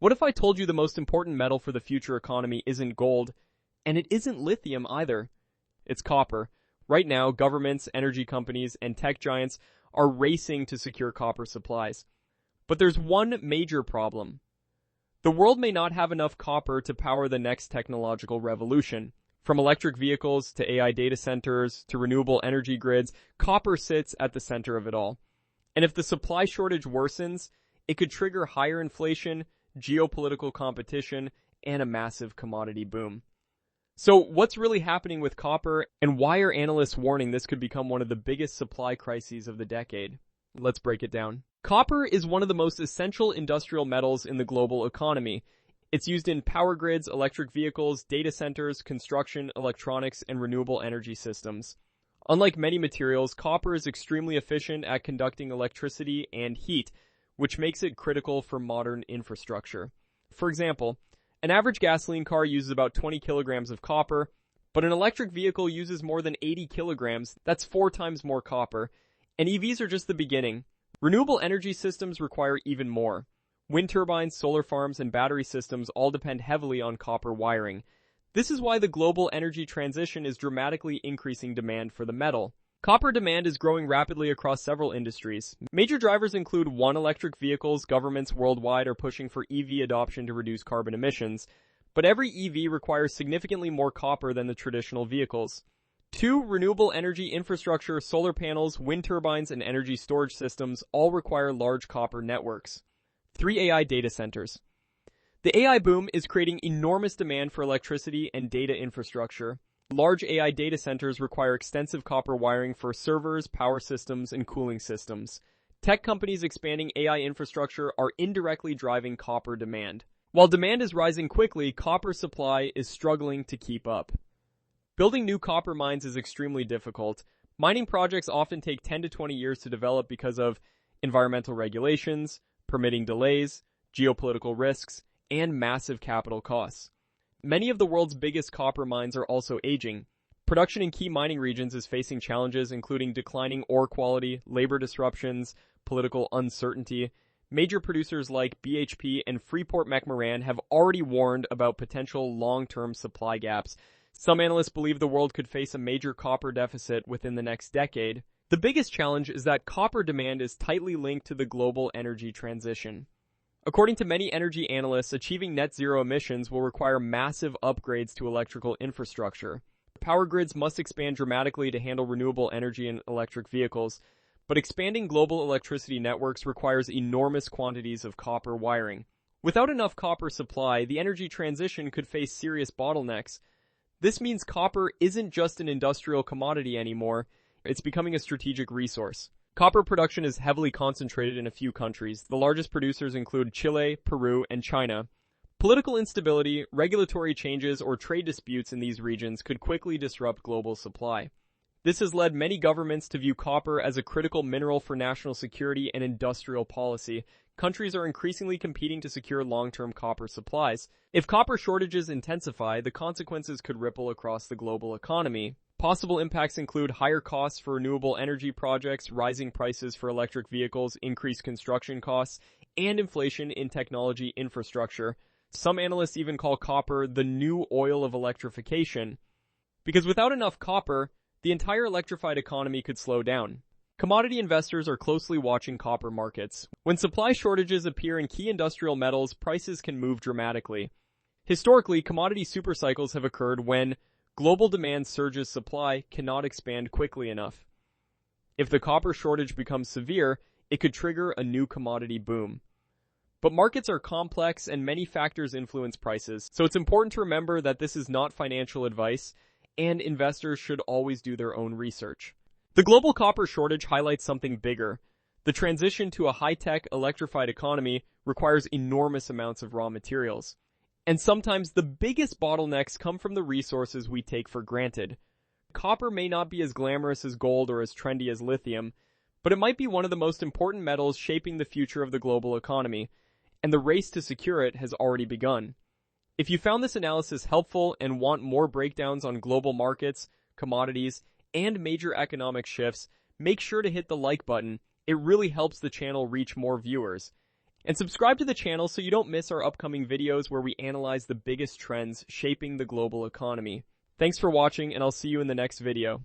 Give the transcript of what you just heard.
What if I told you the most important metal for the future economy isn't gold, and it isn't lithium either? It's copper. Right now, governments, energy companies, and tech giants are racing to secure copper supplies. But there's one major problem. The world may not have enough copper to power the next technological revolution. From electric vehicles to AI data centers to renewable energy grids, copper sits at the center of it all. And if the supply shortage worsens, it could trigger higher inflation, geopolitical competition, and a massive commodity boom. So what's really happening with copper, and why are analysts warning this could become one of the biggest supply crises of the decade? Let's break it down. Copper is one of the most essential industrial metals in the global economy. It's used in power grids, electric vehicles, data centers, construction, electronics, and renewable energy systems. Unlike many materials, copper is extremely efficient at conducting electricity and heat, which makes it critical for modern infrastructure. For example, an average gasoline car uses about 20 kilograms of copper, but an electric vehicle uses more than 80 kilograms. That's 4 times more copper. And EVs are just the beginning. Renewable energy systems require even more. Wind turbines, solar farms, and battery systems all depend heavily on copper wiring. This is why the global energy transition is dramatically increasing demand for the metal. Copper demand is growing rapidly across several industries. Major drivers include 1. Electric vehicles. Governments worldwide are pushing for EV adoption to reduce carbon emissions. But every EV requires significantly more copper than the traditional vehicles. 2. Renewable energy infrastructure. Solar panels, wind turbines, and energy storage systems all require large copper networks. 3. AI data centers. The AI boom is creating enormous demand for electricity and data infrastructure. Large AI data centers require extensive copper wiring for servers, power systems, and cooling systems. Tech companies expanding AI infrastructure are indirectly driving copper demand. While demand is rising quickly, copper supply is struggling to keep up. Building new copper mines is extremely difficult. Mining projects often take 10 to 20 years to develop because of environmental regulations, permitting delays, geopolitical risks, and massive capital costs. Many of the world's biggest copper mines are also aging. Production in key mining regions is facing challenges including declining ore quality, labor disruptions, political uncertainty. Major producers like BHP and Freeport-McMoRan have already warned about potential long-term supply gaps. Some analysts believe the world could face a major copper deficit within the next decade. The biggest challenge is that copper demand is tightly linked to the global energy transition. According to many energy analysts, achieving net zero emissions will require massive upgrades to electrical infrastructure. Power grids must expand dramatically to handle renewable energy and electric vehicles, but expanding global electricity networks requires enormous quantities of copper wiring. Without enough copper supply, the energy transition could face serious bottlenecks. This means copper isn't just an industrial commodity anymore, it's becoming a strategic resource. Copper production is heavily concentrated in a few countries. The largest producers include Chile, Peru, and China. Political instability, regulatory changes, or trade disputes in these regions could quickly disrupt global supply. This has led many governments to view copper as a critical mineral for national security and industrial policy. Countries are increasingly competing to secure long-term copper supplies. If copper shortages intensify, the consequences could ripple across the global economy. Possible impacts include higher costs for renewable energy projects, rising prices for electric vehicles, increased construction costs, and inflation in technology infrastructure. Some analysts even call copper the new oil of electrification. Because without enough copper, the entire electrified economy could slow down. Commodity investors are closely watching copper markets. When supply shortages appear in key industrial metals, prices can move dramatically. Historically, commodity supercycles have occurred when global demand surges, supply cannot expand quickly enough. If the copper shortage becomes severe, it could trigger a new commodity boom. But markets are complex and many factors influence prices, so it's important to remember that this is not financial advice, and investors should always do their own research. The global copper shortage highlights something bigger. The transition to a high-tech, electrified economy requires enormous amounts of raw materials. And sometimes the biggest bottlenecks come from the resources we take for granted. Copper may not be as glamorous as gold or as trendy as lithium, but it might be one of the most important metals shaping the future of the global economy, and the race to secure it has already begun. If you found this analysis helpful and want more breakdowns on global markets, commodities, and major economic shifts, make sure to hit the like button. It really helps the channel reach more viewers. And subscribe to the channel so you don't miss our upcoming videos where we analyze the biggest trends shaping the global economy. Thanks for watching, and I'll see you in the next video.